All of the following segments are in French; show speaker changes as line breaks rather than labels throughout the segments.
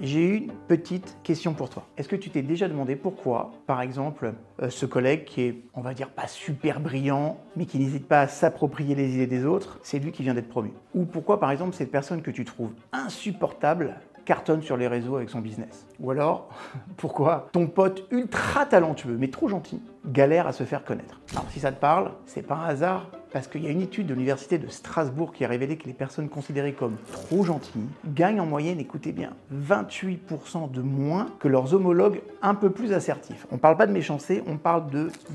j'ai une petite question pour toi. Est-ce que tu t'es déjà demandé pourquoi, par exemple, ce collègue qui est, on va dire, pas super brillant, mais qui n'hésite pas à s'approprier les idées des autres, c'est lui qui vient d'être promu? Ou pourquoi, par exemple, cette personne que tu trouves insupportable cartonne sur les réseaux avec son business? Ou alors, pourquoi ton pote ultra talentueux, mais trop gentil, galère à se faire connaître? Alors si ça te parle, c'est pas un hasard, parce qu'il y a une étude de l'université de Strasbourg qui a révélé que les personnes considérées comme trop gentilles gagnent en moyenne, écoutez bien, 28% de moins que leurs homologues un peu plus assertifs. On parle pas de méchanceté, on parle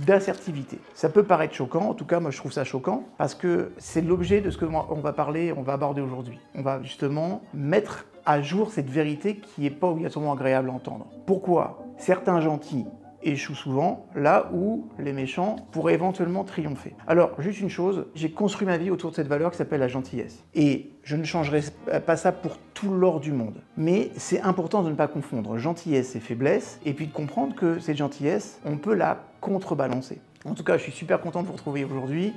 d'assertivité. Ça peut paraître choquant, en tout cas moi je trouve ça choquant, parce que c'est l'objet de ce que on va parler, on va aborder aujourd'hui. On va justement mettre à jour cette vérité qui n'est pas obligatoirement agréable à entendre. Pourquoi certains gentils échouent souvent là où les méchants pourraient éventuellement triompher? Alors, juste une chose, j'ai construit ma vie autour de cette valeur qui s'appelle la gentillesse. Et je ne changerai pas ça pour tout l'or du monde. Mais c'est important de ne pas confondre gentillesse et faiblesse, et puis de comprendre que cette gentillesse, on peut la contrebalancer. En tout cas, je suis super content de vous retrouver aujourd'hui.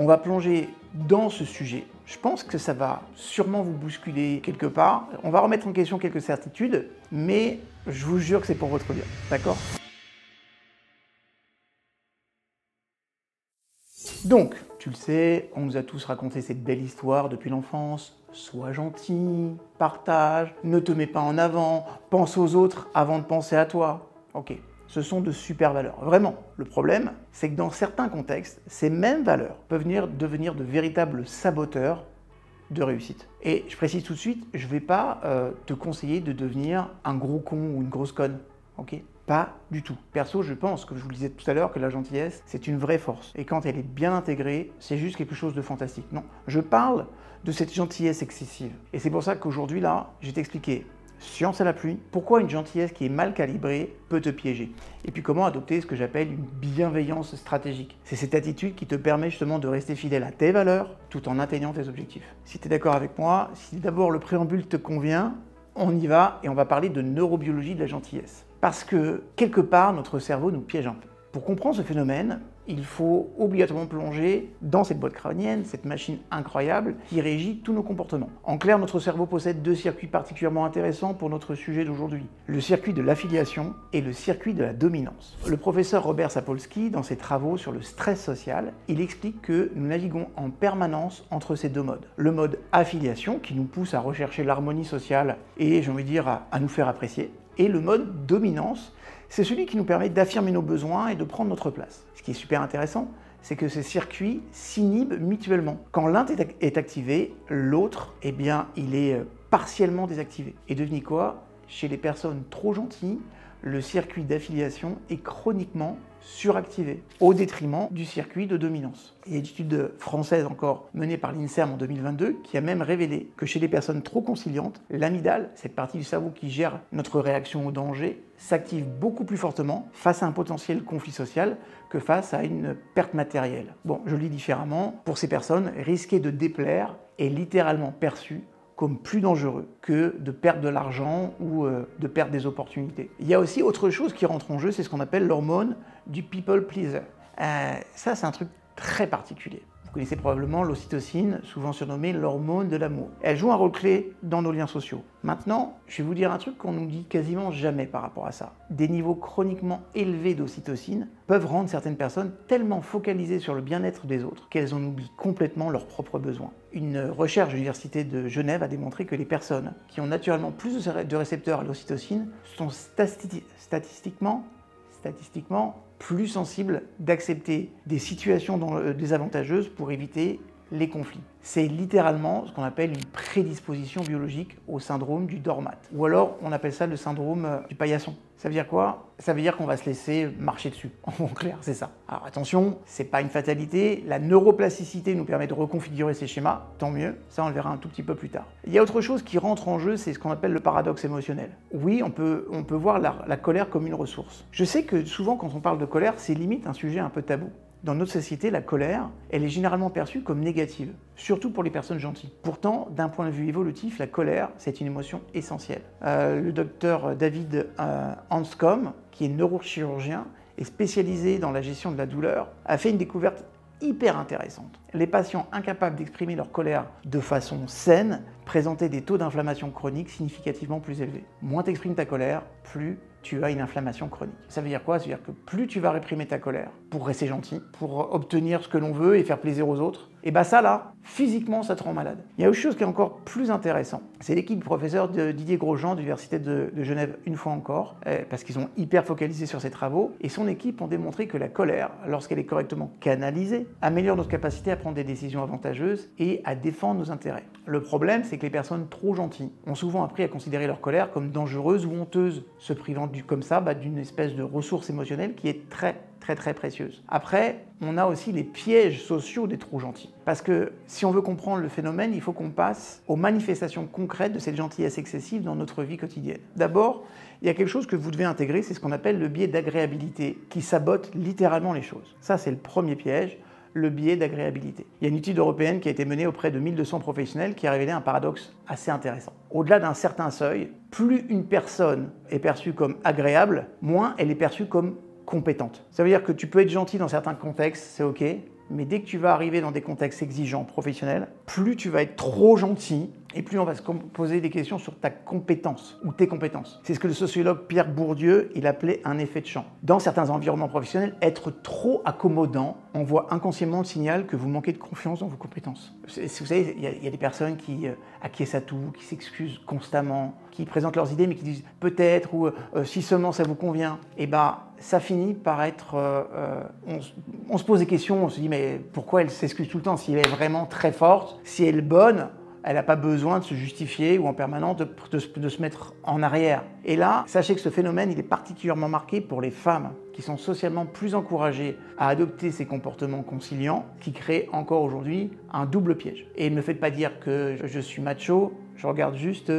On va plonger dans ce sujet. Je pense que ça va sûrement vous bousculer quelque part. On va remettre en question quelques certitudes, mais je vous jure que c'est pour votre bien. D'accord ? Donc, tu le sais, on nous a tous raconté cette belle histoire depuis l'enfance. Sois gentil, partage, ne te mets pas en avant, pense aux autres avant de penser à toi. Ok. Ce sont de super valeurs, vraiment. Le problème, c'est que dans certains contextes, ces mêmes valeurs peuvent devenir de véritables saboteurs de réussite. Et je précise tout de suite, je ne vais pas te conseiller de devenir un gros con ou une grosse conne, ok? Pas du tout. Perso, je pense, comme je vous le disais tout à l'heure, que la gentillesse, c'est une vraie force. Et quand elle est bien intégrée, c'est juste quelque chose de fantastique. Non, je parle de cette gentillesse excessive. Et c'est pour ça qu'aujourd'hui, là, je vais t'expliquer science à la pluie, pourquoi une gentillesse qui est mal calibrée peut te piéger. Et puis comment adopter ce que j'appelle une bienveillance stratégique. C'est cette attitude qui te permet justement de rester fidèle à tes valeurs tout en atteignant tes objectifs. Si tu es d'accord avec moi, si d'abord le préambule te convient, on y va et on va parler de neurobiologie de la gentillesse. Parce que quelque part, notre cerveau nous piège un peu. Pour comprendre ce phénomène, il faut obligatoirement plonger dans cette boîte crânienne, cette machine incroyable qui régit tous nos comportements. En clair, notre cerveau possède deux circuits particulièrement intéressants pour notre sujet d'aujourd'hui. Le circuit de l'affiliation et le circuit de la dominance. Le professeur Robert Sapolsky, dans ses travaux sur le stress social, il explique que nous naviguons en permanence entre ces deux modes. Le mode affiliation, qui nous pousse à rechercher l'harmonie sociale et, j'ai envie de dire, à nous faire apprécier. Et le mode dominance, c'est celui qui nous permet d'affirmer nos besoins et de prendre notre place. Ce qui est super intéressant, c'est que ces circuits s'inhibent mutuellement. Quand l'un est activé, l'autre, eh bien, il est partiellement désactivé. Et devinez quoi? Chez les personnes trop gentilles, le circuit d'affiliation est chroniquement suractivé, au détriment du circuit de dominance. Il y a une étude française encore menée par l'INSERM en 2022 qui a même révélé que chez les personnes trop conciliantes, l'amygdale, cette partie du cerveau qui gère notre réaction au danger, s'active beaucoup plus fortement face à un potentiel conflit social que face à une perte matérielle. Bon, je le dis différemment, pour ces personnes, risquer de déplaire est littéralement perçu comme plus dangereux que de perdre de l'argent ou de perdre des opportunités. Il y a aussi autre chose qui rentre en jeu, c'est ce qu'on appelle l'hormone du people pleaser. Ça, c'est un truc très particulier. Vous connaissez probablement l'ocytocine, souvent surnommée l'hormone de l'amour. Elle joue un rôle clé dans nos liens sociaux. Maintenant, je vais vous dire un truc qu'on nous dit quasiment jamais par rapport à ça. Des niveaux chroniquement élevés d'ocytocine peuvent rendre certaines personnes tellement focalisées sur le bien-être des autres qu'elles en oublient complètement leurs propres besoins. Une recherche de l'Université de Genève a démontré que les personnes qui ont naturellement plus de récepteurs à l'ocytocine sont statistiquement plus sensibles d'accepter des situations désavantageuses pour éviter les conflits. C'est littéralement ce qu'on appelle une prédisposition biologique au syndrome du doormat. Ou alors, on appelle ça le syndrome du paillasson. Ça veut dire quoi? Ça veut dire qu'on va se laisser marcher dessus. En clair, c'est ça. Alors attention, c'est pas une fatalité. La neuroplasticité nous permet de reconfigurer ces schémas. Tant mieux. Ça, on le verra un tout petit peu plus tard. Il y a autre chose qui rentre en jeu, c'est ce qu'on appelle le paradoxe émotionnel. Oui, on peut voir la colère comme une ressource. Je sais que souvent, quand on parle de colère, c'est limite un sujet un peu tabou. Dans notre société, la colère, elle est généralement perçue comme négative, surtout pour les personnes gentilles. Pourtant, d'un point de vue évolutif, la colère, c'est une émotion essentielle. Le docteur David Anscombe, qui est neurochirurgien et spécialisé dans la gestion de la douleur, a fait une découverte hyper intéressante. Les patients incapables d'exprimer leur colère de façon saine présentaient des taux d'inflammation chronique significativement plus élevés. Moins tu exprimes ta colère, plus tu as une inflammation chronique. Ça veut dire quoi? Ça veut dire que plus tu vas réprimer ta colère pour rester gentil, pour obtenir ce que l'on veut et faire plaisir aux autres, et bah ça là, physiquement, ça te rend malade. Il y a autre chose qui est encore plus intéressant. C'est l'équipe professeur de Didier Grosjean de l'Université de Genève, une fois encore, parce qu'ils ont hyper focalisé sur ces travaux, et son équipe ont démontré que la colère, lorsqu'elle est correctement canalisée, améliore notre capacité à prendre des décisions avantageuses et à défendre nos intérêts. Le problème, c'est que les personnes trop gentilles ont souvent appris à considérer leur colère comme dangereuse ou honteuse, se privant comme ça d'une espèce de ressource émotionnelle qui est très précieuse. Après, on a aussi les pièges sociaux des trop gentils. Parce que si on veut comprendre le phénomène, il faut qu'on passe aux manifestations concrètes de cette gentillesse excessive dans notre vie quotidienne. D'abord, il y a quelque chose que vous devez intégrer, c'est ce qu'on appelle le biais d'agréabilité, qui sabote littéralement les choses. Ça, c'est le premier piège, le biais d'agréabilité. Il y a une étude européenne qui a été menée auprès de 1200 professionnels qui a révélé un paradoxe assez intéressant. Au-delà d'un certain seuil, plus une personne est perçue comme agréable, moins elle est perçue comme compétente. Ça veut dire que tu peux être gentil dans certains contextes, c'est ok, mais dès que tu vas arriver dans des contextes exigeants, professionnels, plus tu vas être trop gentil et plus on va se poser des questions sur ta compétence ou tes compétences. C'est ce que le sociologue Pierre Bourdieu, il appelait un effet de champ. Dans certains environnements professionnels, être trop accommodant envoie inconsciemment le signal que vous manquez de confiance dans vos compétences. Vous savez, il y a des personnes qui acquiescent à tout, qui s'excusent constamment, qui présentent leurs idées mais qui disent peut-être ou si seulement ça vous convient. Et bah ça finit par être... on se pose des questions, on se dit mais pourquoi elle s'excuse tout le temps? Si elle est vraiment très forte, si elle est bonne, elle n'a pas besoin de se justifier ou en permanence de se mettre en arrière. Et là, sachez que ce phénomène, il est particulièrement marqué pour les femmes qui sont socialement plus encouragées à adopter ces comportements conciliants qui créent encore aujourd'hui un double piège. Et ne me faites pas dire que je suis macho, je regarde juste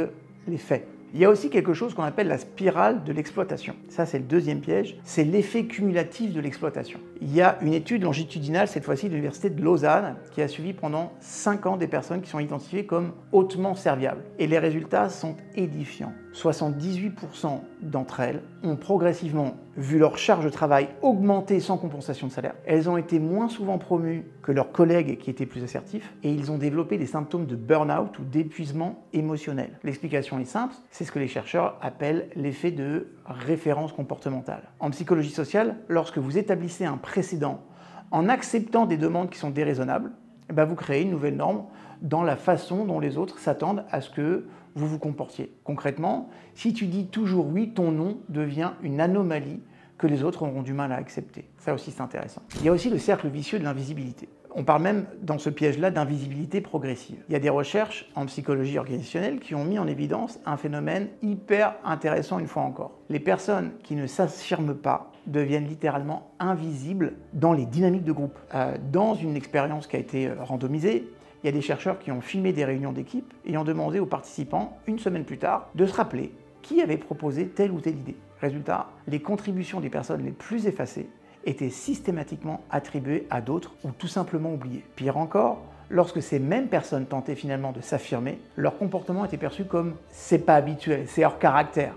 les faits. Il y a aussi quelque chose qu'on appelle la spirale de l'exploitation. Ça, c'est le deuxième piège, c'est l'effet cumulatif de l'exploitation. Il y a une étude longitudinale, cette fois-ci de l'Université de Lausanne, qui a suivi pendant 5 ans des personnes qui sont identifiées comme hautement serviables. Et les résultats sont édifiants. 78% d'entre elles ont progressivement vu leur charge de travail augmenter sans compensation de salaire. Elles ont été moins souvent promues que leurs collègues qui étaient plus assertifs et ils ont développé des symptômes de burn-out ou d'épuisement émotionnel. L'explication est simple, c'est ce que les chercheurs appellent l'effet de référence comportementale. En psychologie sociale, lorsque vous établissez un précédent en acceptant des demandes qui sont déraisonnables, vous créez une nouvelle norme dans la façon dont les autres s'attendent à ce que vous vous comportiez. Concrètement, si tu dis toujours oui, ton non devient une anomalie que les autres auront du mal à accepter. Ça aussi, c'est intéressant. Il y a aussi le cercle vicieux de l'invisibilité. On parle même dans ce piège-là d'invisibilité progressive. Il y a des recherches en psychologie organisationnelle qui ont mis en évidence un phénomène hyper intéressant une fois encore. Les personnes qui ne s'affirment pas deviennent littéralement invisibles dans les dynamiques de groupe. Dans une expérience qui a été randomisée, il y a des chercheurs qui ont filmé des réunions d'équipe et ont demandé aux participants, une semaine plus tard, de se rappeler qui avait proposé telle ou telle idée. Résultat, les contributions des personnes les plus effacées étaient systématiquement attribuées à d'autres ou tout simplement oubliées. Pire encore, lorsque ces mêmes personnes tentaient finalement de s'affirmer, leur comportement était perçu comme « c'est pas habituel, c'est hors caractère »,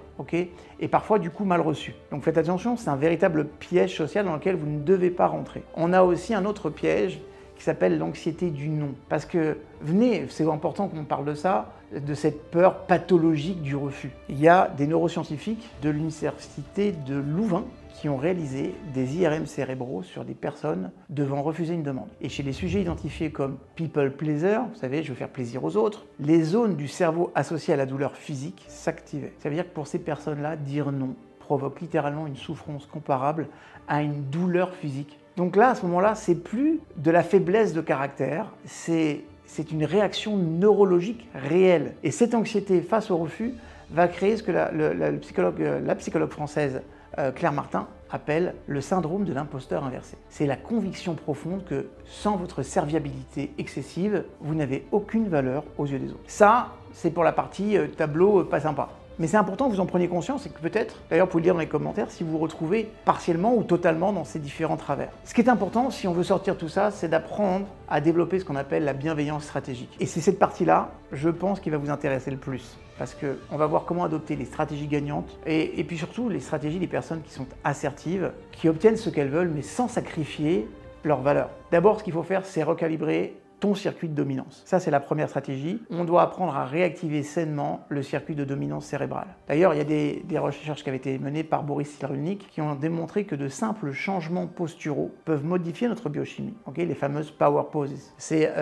et parfois du coup mal reçu. Donc faites attention, c'est un véritable piège social dans lequel vous ne devez pas rentrer. On a aussi un autre piège qui s'appelle l'anxiété du non. Parce que, venez, c'est important qu'on parle de ça, de cette peur pathologique du refus. Il y a des neuroscientifiques de l'université de Louvain qui ont réalisé des IRM cérébraux sur des personnes devant refuser une demande. Et chez les sujets identifiés comme people pleaser, vous savez, je veux faire plaisir aux autres, les zones du cerveau associées à la douleur physique s'activaient. Ça veut dire que pour ces personnes-là, dire non provoque littéralement une souffrance comparable à une douleur physique. Donc là, à ce moment-là, c'est plus de la faiblesse de caractère, c'est une réaction neurologique réelle. Et cette anxiété face au refus va créer ce que la psychologue française Claire Martin appelle le syndrome de l'imposteur inversé. C'est la conviction profonde que sans votre serviabilité excessive, vous n'avez aucune valeur aux yeux des autres. Ça, c'est pour la partie tableau pas sympa. Mais c'est important que vous en preniez conscience et que peut-être, d'ailleurs vous pouvez le dire dans les commentaires, si vous vous retrouvez partiellement ou totalement dans ces différents travers. Ce qui est important, si on veut sortir de tout ça, c'est d'apprendre à développer ce qu'on appelle la bienveillance stratégique. Et c'est cette partie-là, je pense, qui va vous intéresser le plus. Parce qu'on va voir comment adopter les stratégies gagnantes et puis surtout les stratégies des personnes qui sont assertives, qui obtiennent ce qu'elles veulent mais sans sacrifier leurs valeurs. D'abord, ce qu'il faut faire, c'est recalibrer ton circuit de dominance. Ça, c'est la première stratégie. On doit apprendre à réactiver sainement le circuit de dominance cérébrale. D'ailleurs, il y a des recherches qui avaient été menées par Boris Cyrulnik qui ont démontré que de simples changements posturaux peuvent modifier notre biochimie. Okay, les fameuses power poses. C'est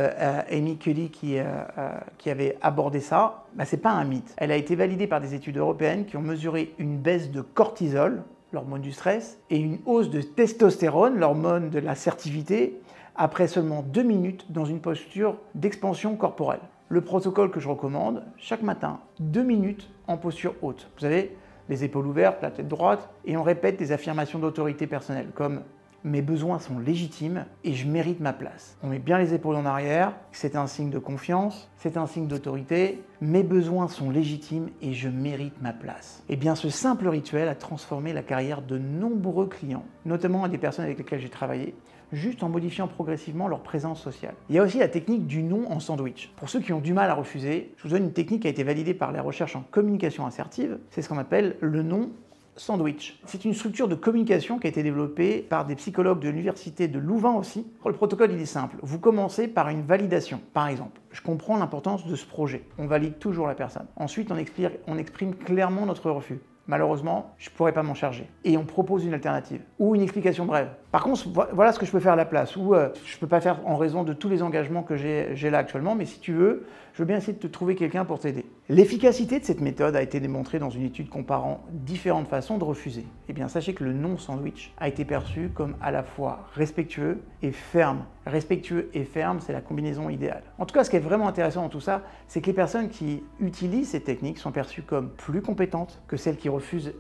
Amy Cuddy qui avait abordé ça. C'est pas un mythe. Elle a été validée par des études européennes qui ont mesuré une baisse de cortisol, l'hormone du stress, et une hausse de testostérone, l'hormone de l'assertivité, après seulement 2 minutes dans une posture d'expansion corporelle. Le protocole que je recommande, chaque matin, 2 minutes en posture haute. Vous savez, les épaules ouvertes, la tête droite, et on répète des affirmations d'autorité personnelle, comme « mes besoins sont légitimes et je mérite ma place ». On met bien les épaules en arrière, c'est un signe de confiance, c'est un signe d'autorité. « Mes besoins sont légitimes et je mérite ma place ». Eh bien, ce simple rituel a transformé la carrière de nombreux clients, notamment à des personnes avec lesquelles j'ai travaillé, juste en modifiant progressivement leur présence sociale. Il y a aussi la technique du non en sandwich. Pour ceux qui ont du mal à refuser, je vous donne une technique qui a été validée par les recherches en communication assertive, c'est ce qu'on appelle le non sandwich. C'est une structure de communication qui a été développée par des psychologues de l'université de Louvain aussi. Le protocole, il est simple. Vous commencez par une validation. Par exemple, je comprends l'importance de ce projet. On valide toujours la personne. Ensuite, on exprime clairement notre refus. Malheureusement, je ne pourrais pas m'en charger. Et on propose une alternative ou une explication brève. Par contre, voilà ce que je peux faire à la place, ou je ne peux pas faire en raison de tous les engagements que j'ai là actuellement, mais si tu veux, je veux bien essayer de te trouver quelqu'un pour t'aider. L'efficacité de cette méthode a été démontrée dans une étude comparant différentes façons de refuser. Eh bien, sachez que le non-sandwich a été perçu comme à la fois respectueux et ferme. Respectueux et ferme, c'est la combinaison idéale. En tout cas, ce qui est vraiment intéressant dans tout ça, c'est que les personnes qui utilisent ces techniques sont perçues comme plus compétentes que celles qui refusent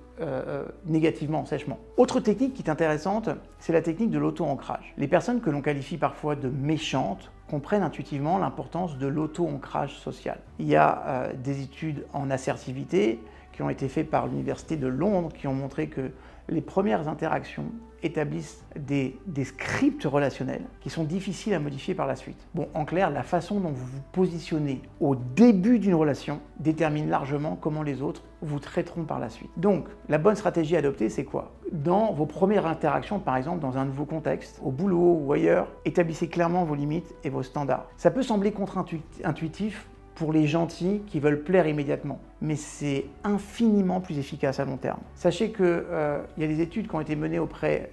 négativement, sèchement. Autre technique qui est intéressante, c'est la technique de l'auto-ancrage. Les personnes que l'on qualifie parfois de méchantes comprennent intuitivement l'importance de l'auto-ancrage social. Il y a des études en assertivité qui ont été faites par l'Université de Londres qui ont montré que les premières interactions établissent des scripts relationnels qui sont difficiles à modifier par la suite. Bon, en clair, la façon dont vous vous positionnez au début d'une relation détermine largement comment les autres vous traiteront par la suite. Donc, la bonne stratégie à adopter, c'est quoi? Dans vos premières interactions, par exemple, dans un nouveau contexte, au boulot ou ailleurs, établissez clairement vos limites et vos standards. Ça peut sembler contre-intuitif pour les gentils qui veulent plaire immédiatement, mais c'est infiniment plus efficace à long terme. Sachez qu'il y a des études qui ont été menées auprès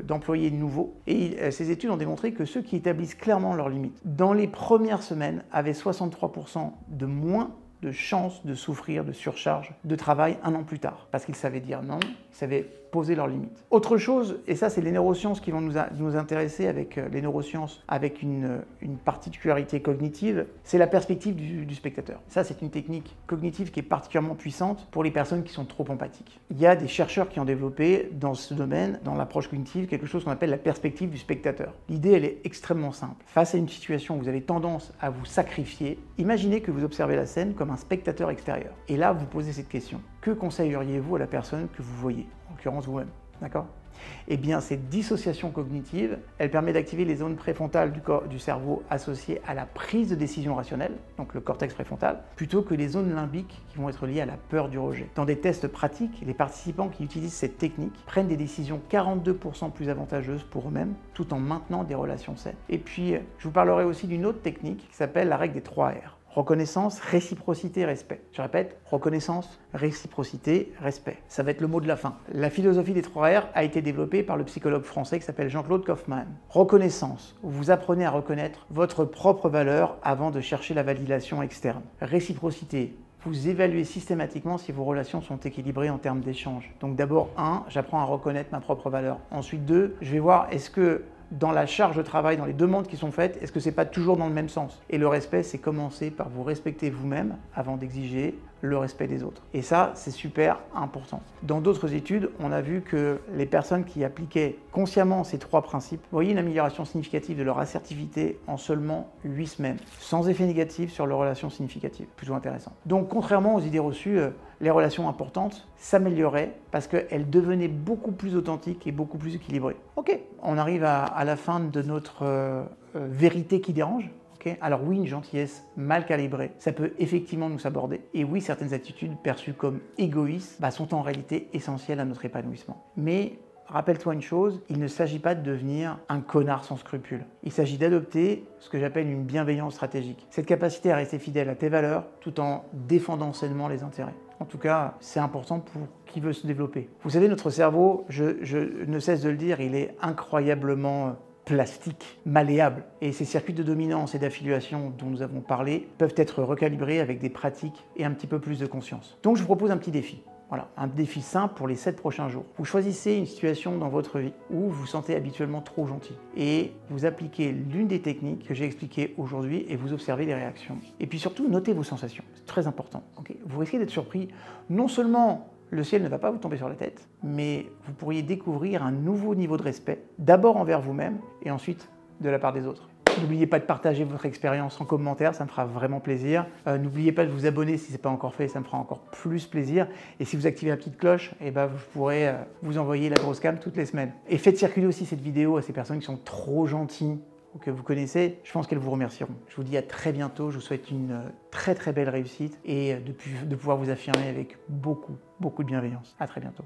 d'employés nouveaux, et ces études ont démontré que ceux qui établissent clairement leurs limites, dans les premières semaines, avaient 63% de moins de chances de souffrir de surcharge de travail 1 an plus tard, parce qu'ils savaient dire non, ils savaient poser leurs limites. Autre chose, et ça c'est les neurosciences qui vont nous intéresser avec les neurosciences avec une particularité cognitive, c'est la perspective du spectateur. Ça c'est une technique cognitive qui est particulièrement puissante pour les personnes qui sont trop empathiques. Il y a des chercheurs qui ont développé dans ce domaine, dans l'approche cognitive, quelque chose qu'on appelle la perspective du spectateur. L'idée elle est extrêmement simple. Face à une situation où vous avez tendance à vous sacrifier, imaginez que vous observez la scène comme un spectateur extérieur. Et là vous posez cette question. Que conseilleriez-vous à la personne que vous voyez, en l'occurrence vous-même, d'accord? Eh bien, cette dissociation cognitive, elle permet d'activer les zones préfrontales du cerveau associées à la prise de décision rationnelle, donc le cortex préfrontal, plutôt que les zones limbiques qui vont être liées à la peur du rejet. Dans des tests pratiques, les participants qui utilisent cette technique prennent des décisions 42% plus avantageuses pour eux-mêmes, tout en maintenant des relations saines. Et puis, je vous parlerai aussi d'une autre technique qui s'appelle la règle des 3 R. Reconnaissance, réciprocité, respect. Je répète, reconnaissance, réciprocité, respect. Ça va être le mot de la fin. La philosophie des 3 R a été développée par le psychologue français qui s'appelle Jean-Claude Kaufmann. Reconnaissance, vous apprenez à reconnaître votre propre valeur avant de chercher la validation externe. Réciprocité, vous évaluez systématiquement si vos relations sont équilibrées en termes d'échange. Donc d'abord, 1, j'apprends à reconnaître ma propre valeur. Ensuite, 2, je vais voir est-ce que dans la charge de travail, dans les demandes qui sont faites, est-ce que c'est pas toujours dans le même sens? Et le respect, c'est commencer par vous respecter vous-même avant d'exiger le respect des autres. Et ça, c'est super important. Dans d'autres études, on a vu que les personnes qui appliquaient consciemment ces 3 principes voyaient une amélioration significative de leur assertivité en seulement 8 semaines, sans effet négatif sur leurs relations significatives. Plutôt intéressant. Donc, contrairement aux idées reçues, les relations importantes s'amélioraient parce qu'elles devenaient beaucoup plus authentiques et beaucoup plus équilibrées. Ok, on arrive à la fin de notre vérité qui dérange. Alors oui, une gentillesse mal calibrée, ça peut effectivement nous saborder. Et oui, certaines attitudes perçues comme égoïstes sont en réalité essentielles à notre épanouissement. Mais rappelle-toi une chose, il ne s'agit pas de devenir un connard sans scrupules. Il s'agit d'adopter ce que j'appelle une bienveillance stratégique. Cette capacité à rester fidèle à tes valeurs tout en défendant sainement les intérêts. En tout cas, c'est important pour qui veut se développer. Vous savez, notre cerveau, je ne cesse de le dire, il est incroyablement plastique, malléable. Et ces circuits de dominance et d'affiliation dont nous avons parlé peuvent être recalibrés avec des pratiques et un petit peu plus de conscience. Donc je vous propose un petit défi. Voilà, un défi simple pour les 7 prochains jours. Vous choisissez une situation dans votre vie où vous vous sentez habituellement trop gentil et vous appliquez l'une des techniques que j'ai expliquées aujourd'hui et vous observez les réactions. Et puis surtout, notez vos sensations. C'est très important. Okay, vous risquez d'être surpris. Non seulement le ciel ne va pas vous tomber sur la tête, mais vous pourriez découvrir un nouveau niveau de respect, d'abord envers vous-même et ensuite de la part des autres. N'oubliez pas de partager votre expérience en commentaire, ça me fera vraiment plaisir. N'oubliez pas de vous abonner si ce n'est pas encore fait, ça me fera encore plus plaisir. Et si vous activez la petite cloche, eh ben, vous pourrez vous envoyer la grosse cam toutes les semaines. Et faites circuler aussi cette vidéo à ces personnes qui sont trop gentilles ou que vous connaissez, je pense qu'elles vous remercieront. Je vous dis à très bientôt, je vous souhaite une très belle réussite et de pouvoir vous affirmer avec beaucoup de bienveillance. À très bientôt.